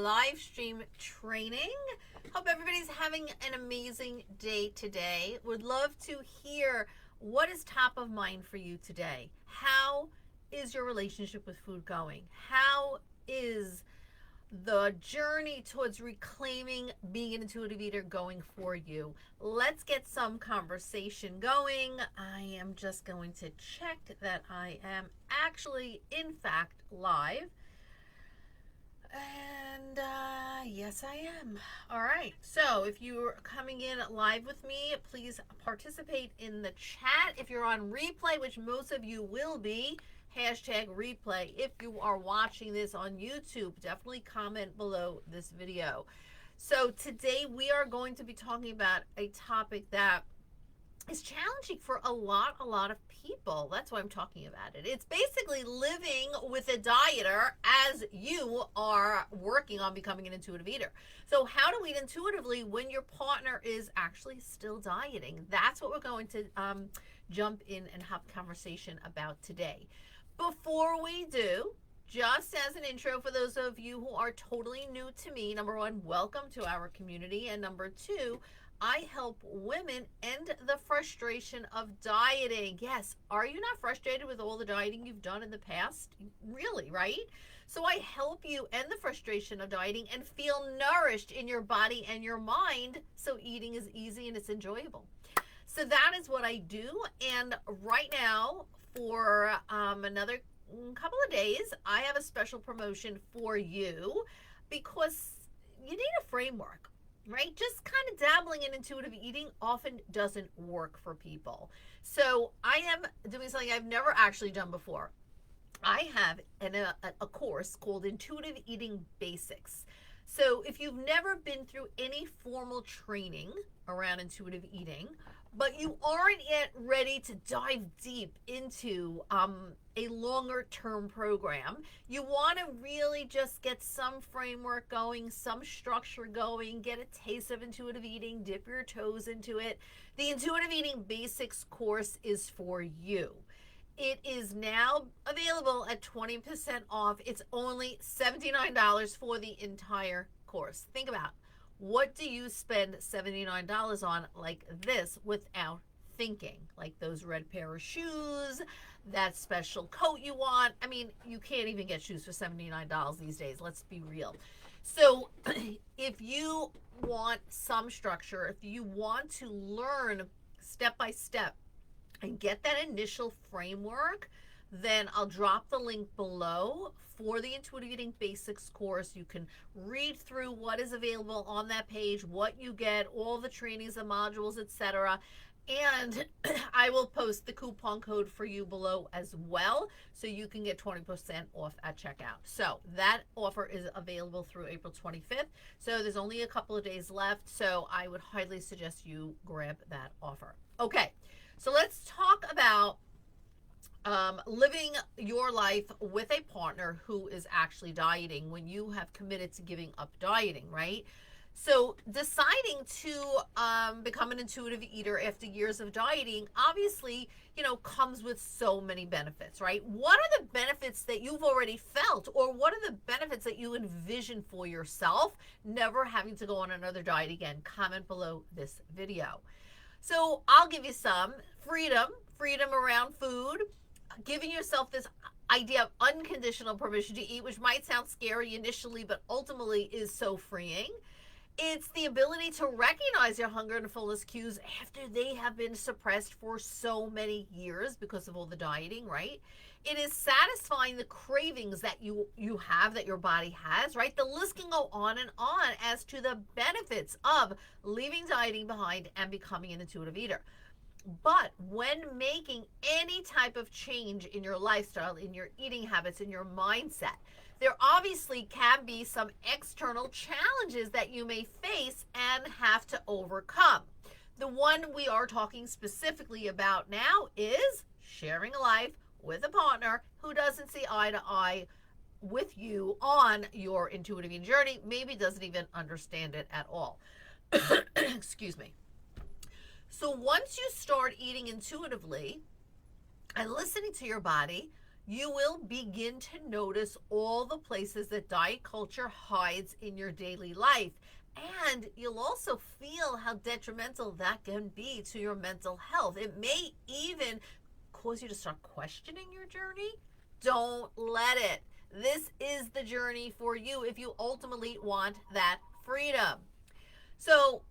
live stream training. Hope everybody's having an amazing day today. Would love to hear what is top of mind for you today. How is your relationship with food going? How is the journey towards reclaiming being an intuitive eater going for you? Let's get some conversation going. I am just going to check that I am actually, in fact, live. And yes, I am. All right. So if you're coming in live with me, please participate in the chat. If you're on replay, which most of you will be, hashtag replay. If you are watching this on YouTube, definitely comment below this video. So today we are going to be talking about a topic that is challenging for a lot of people. That's why I'm talking about it. It's basically living with a dieter as you are working on becoming an intuitive eater. So how to eat intuitively when your partner is actually still dieting. That's what we're going to jump in and have a conversation about today. Before we do, just as an intro for those of you who are totally new to me, number one, welcome to our community. And number two, I help women end the frustration of dieting. Yes, are you not frustrated with all the dieting you've done in the past? Really, right? So I help you end the frustration of dieting and feel nourished in your body and your mind so eating is easy and it's enjoyable. So that is what I do. And right now, for another couple of days, I have a special promotion for you because you need a framework. Right? Just kind of dabbling in intuitive eating often doesn't work for people. So I am doing something I've never actually done before. I have a course called Intuitive Eating Basics. So if you've never been through any formal training around intuitive eating, but you aren't yet ready to dive deep into a longer term program, you want to really just get some framework going, some structure going, get a taste of intuitive eating, dip your toes into it. The Intuitive Eating Basics course is for you. It is now available at 20% off. It's only $79 for the entire course. Think about, what do you spend $79 on like this without thinking? Like those red pair of shoes, that special coat you want. I mean, you can't even get shoes for $79 these days. Let's be real. So if you want some structure, if you want to learn step by step and get that initial framework, then I'll drop the link below for the Intuitive Eating Basics course. You can read through what is available on that page, what you get, all the trainings, the modules, etc. And I will post the coupon code for you below as well, so you can get 20% off at checkout. So that offer is available through April 25th. So there's only a couple of days left. So I would highly suggest you grab that offer. Okay, so let's talk about living your life with a partner who is actually dieting when you have committed to giving up dieting, right? So deciding to become an intuitive eater after years of dieting, obviously, comes with so many benefits, right? What are the benefits that you've already felt, or what are the benefits that you envision for yourself, never having to go on another diet again? Comment below this video. So I'll give you some freedom around food, giving yourself this idea of unconditional permission to eat, which might sound scary initially, but ultimately is so freeing. It's the ability to recognize your hunger and fullness cues after they have been suppressed for so many years because of all the dieting, right? It is satisfying the cravings that you have, that your body has, right? The list can go on and on as to the benefits of leaving dieting behind and becoming an intuitive eater. But when making any type of change in your lifestyle, in your eating habits, in your mindset, there obviously can be some external challenges that you may face and have to overcome. The one we are talking specifically about now is sharing a life with a partner who doesn't see eye to eye with you on your intuitive eating journey, maybe doesn't even understand it at all. Excuse me. So once you start eating intuitively and listening to your body, you will begin to notice all the places that diet culture hides in your daily life. And you'll also feel how detrimental that can be to your mental health. It may even cause you to start questioning your journey. Don't let it. This is the journey for you if you ultimately want that freedom. So,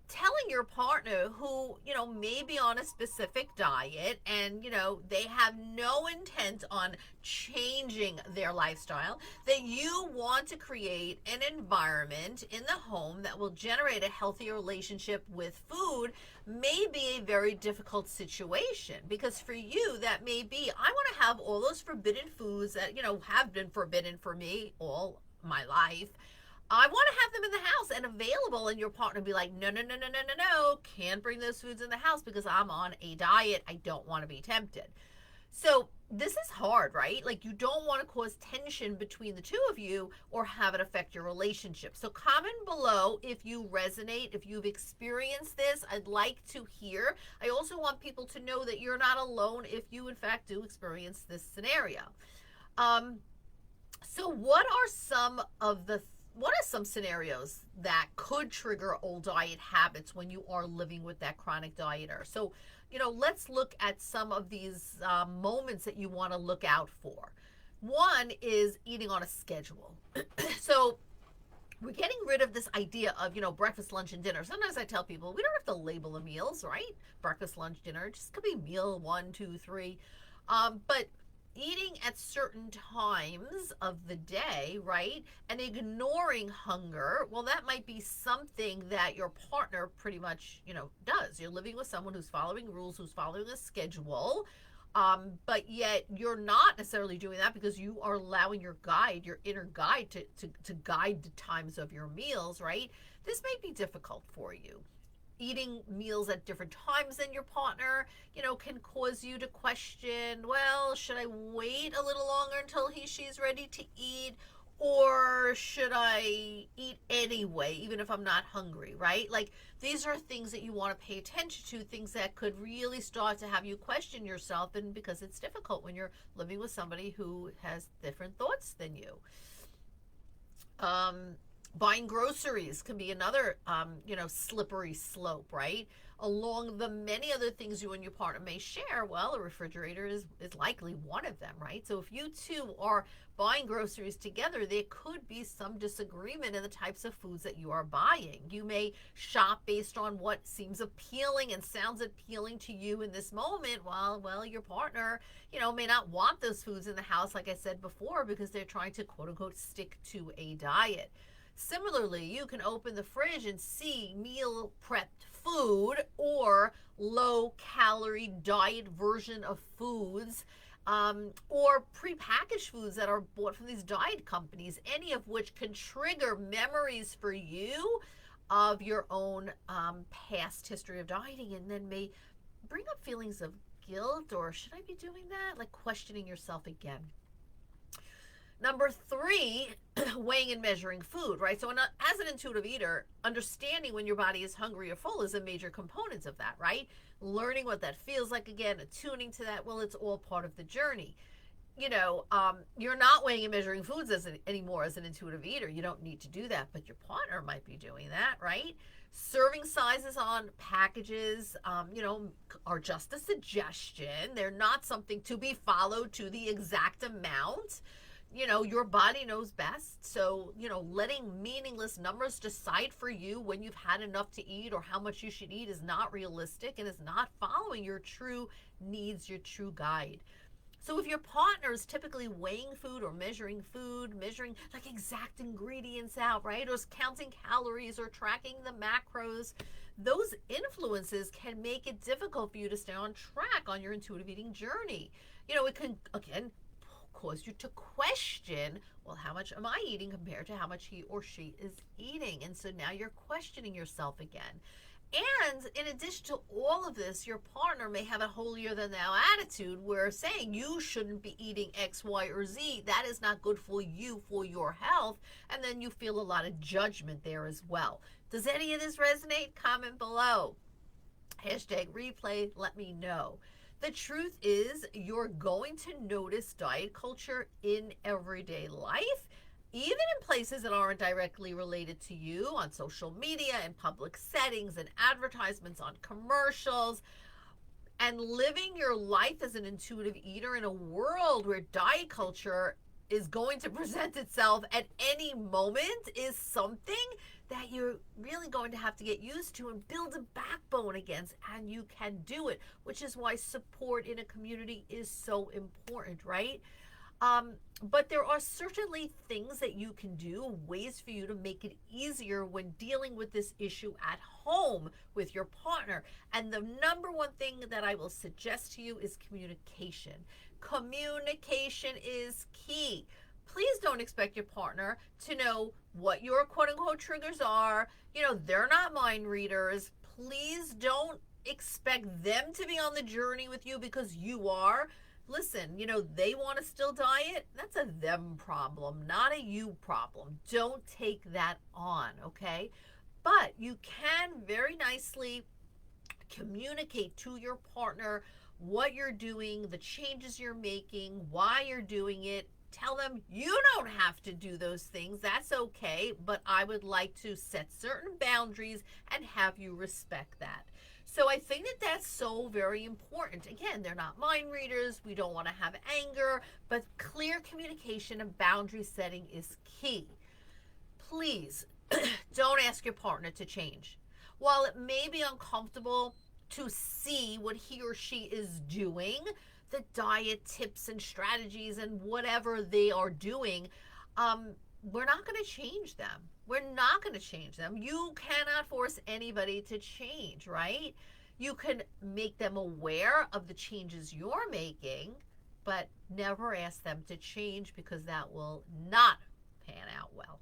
telling your partner who, may be on a specific diet and, they have no intent on changing their lifestyle, that you want to create an environment in the home that will generate a healthier relationship with food may be a very difficult situation, because for you that may be, I want to have all those forbidden foods that, have been forbidden for me all my life. I want to have them in the house and available, and your partner be like, no, no, no, no, no, no, no, can't bring those foods in the house because I'm on a diet. I don't want to be tempted. So this is hard, right? Like, you don't want to cause tension between the two of you or have it affect your relationship. So comment below if you resonate, if you've experienced this. I'd like to hear. I also want people to know that you're not alone if you in fact do experience this scenario. So what are some scenarios that could trigger old diet habits when you are living with that chronic dieter? So, let's look at some of these moments that you want to look out for. One is eating on a schedule. So we're getting rid of this idea of, breakfast, lunch, and dinner. Sometimes I tell people, we don't have to label the meals, right? Breakfast, lunch, dinner. It just could be meal 1, 2, 3. But eating at certain times of the day, right, and ignoring hunger, well, that might be something that your partner pretty much, does. You're living with someone who's following rules, who's following a schedule, but yet you're not necessarily doing that because you are allowing your inner guide to guide the times of your meals, right? This may be difficult for you. Eating meals at different times than your partner, can cause you to question, well, should I wait a little longer until she's ready to eat? Or should I eat anyway, even if I'm not hungry, right? Like, these are things that you want to pay attention to, things that could really start to have you question yourself, and because it's difficult when you're living with somebody who has different thoughts than you. Buying groceries can be another, slippery slope, right? Along the many other things you and your partner may share, well, a refrigerator is likely one of them, right? So if you two are buying groceries together, there could be some disagreement in the types of foods that you are buying. You may shop based on what seems appealing and sounds appealing to you in this moment, while, well, your partner, may not want those foods in the house, like I said before, because they're trying to, quote unquote, stick to a diet. Similarly, you can open the fridge and see meal prepped food or low calorie diet version of foods, or prepackaged foods that are bought from these diet companies, any of which can trigger memories for you of your own past history of dieting, and then may bring up feelings of guilt, or should I be doing that? Like, questioning yourself again. Number 3, weighing and measuring food, right? So as an intuitive eater, understanding when your body is hungry or full is a major component of that, right? Learning what that feels like, again, attuning to that, well, it's all part of the journey. You're not weighing and measuring foods anymore as an intuitive eater. You don't need to do that, but your partner might be doing that, right? Serving sizes on packages, are just a suggestion. They're not something to be followed to the exact amount. Your body knows best. So, letting meaningless numbers decide for you when you've had enough to eat or how much you should eat is not realistic and is not following your true needs, your true guide. So if your partner is typically weighing food or measuring like exact ingredients out, right? Or counting calories or tracking the macros, those influences can make it difficult for you to stay on track on your intuitive eating journey. It can, again, cause you to question, well, how much am I eating compared to how much he or she is eating? And so now you're questioning yourself again. And in addition to all of this, your partner may have a holier than thou attitude where saying you shouldn't be eating X, Y, or Z. That is not good for you, for your health. And then you feel a lot of judgment there as well. Does any of this resonate? Comment below. #replay, let me know. The truth is, you're going to notice diet culture in everyday life, even in places that aren't directly related to you, on social media, in public settings, and advertisements, on commercials. And living your life as an intuitive eater in a world where diet culture is going to present itself at any moment is something that you're really going to have to get used to and build a backbone against, and you can do it, which is why support in a community is so important, right? But there are certainly things that you can do, ways for you to make it easier when dealing with this issue at home with your partner. And the number one thing that I will suggest to you is communication. Communication is key. Please don't expect your partner to know what your quote unquote triggers are. They're not mind readers. Please don't expect them to be on the journey with you because you are. Listen, they want to still diet. That's a them problem, not a you problem. Don't take that on, okay? But you can very nicely communicate to your partner what you're doing, the changes you're making, why you're doing it. Tell them you don't have to do those things. That's okay, but I would like to set certain boundaries and have you respect that. So I think that that's so very important. Again, they're not mind readers. We don't want to have anger, but clear communication and boundary setting is key. Please don't ask your partner to change. While it may be uncomfortable to see what he or she is doing, the diet tips and strategies and whatever they are doing, we're not going to change them. We're not going to change them. You cannot force anybody to change, right? You can make them aware of the changes you're making, but never ask them to change because that will not pan out well.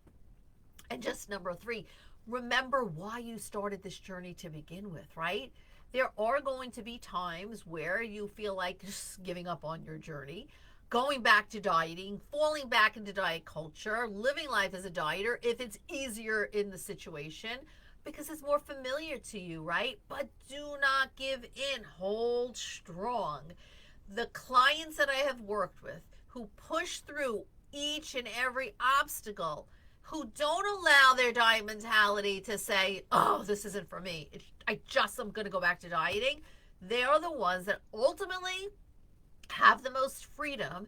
And just number 3, remember why you started this journey to begin with, right? There are going to be times where you feel like just giving up on your journey, going back to dieting, falling back into diet culture, living life as a dieter if it's easier in the situation because it's more familiar to you, right? But do not give in. Hold strong. The clients that I have worked with who push through each and every obstacle, who don't allow their diet mentality to say, oh, this isn't for me, I'm going to go back to dieting, they are the ones that ultimately have the most freedom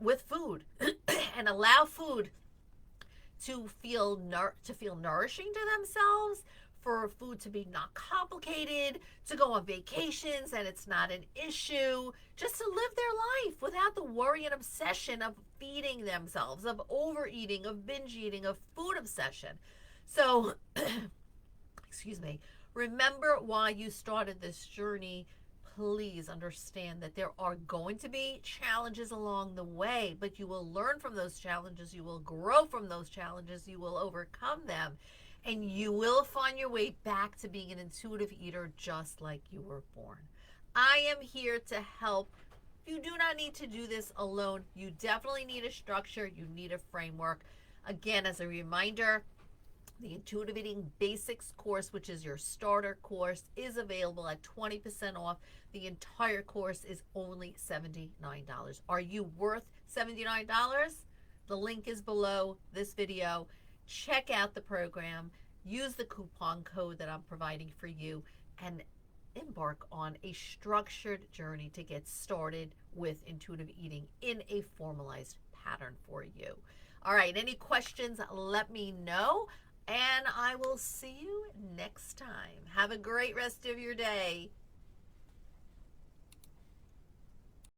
with food and allow food to feel nourishing to themselves, for food to be not complicated, to go on vacations and it's not an issue, just to live their life without the worry and obsession of feeding themselves, of overeating, of binge eating, of food obsession. So, excuse me, remember why you started this journey. Please understand that there are going to be challenges along the way, but you will learn from those challenges, you will grow from those challenges, you will overcome them, and you will find your way back to being an intuitive eater just like you were born. I am here to help. You do not need to do this alone. You definitely need a structure. You need a framework. Again, as a reminder, the Intuitive Eating Basics course, which is your starter course, is available at 20% off. The entire course is only $79. Are you worth $79? The link is below this video. Check out the program. Use the coupon code that I'm providing for you and embark on a structured journey to get started with intuitive eating in a formalized pattern for you. All right, any questions, let me know. And I will see you next time. Have a great rest of your day.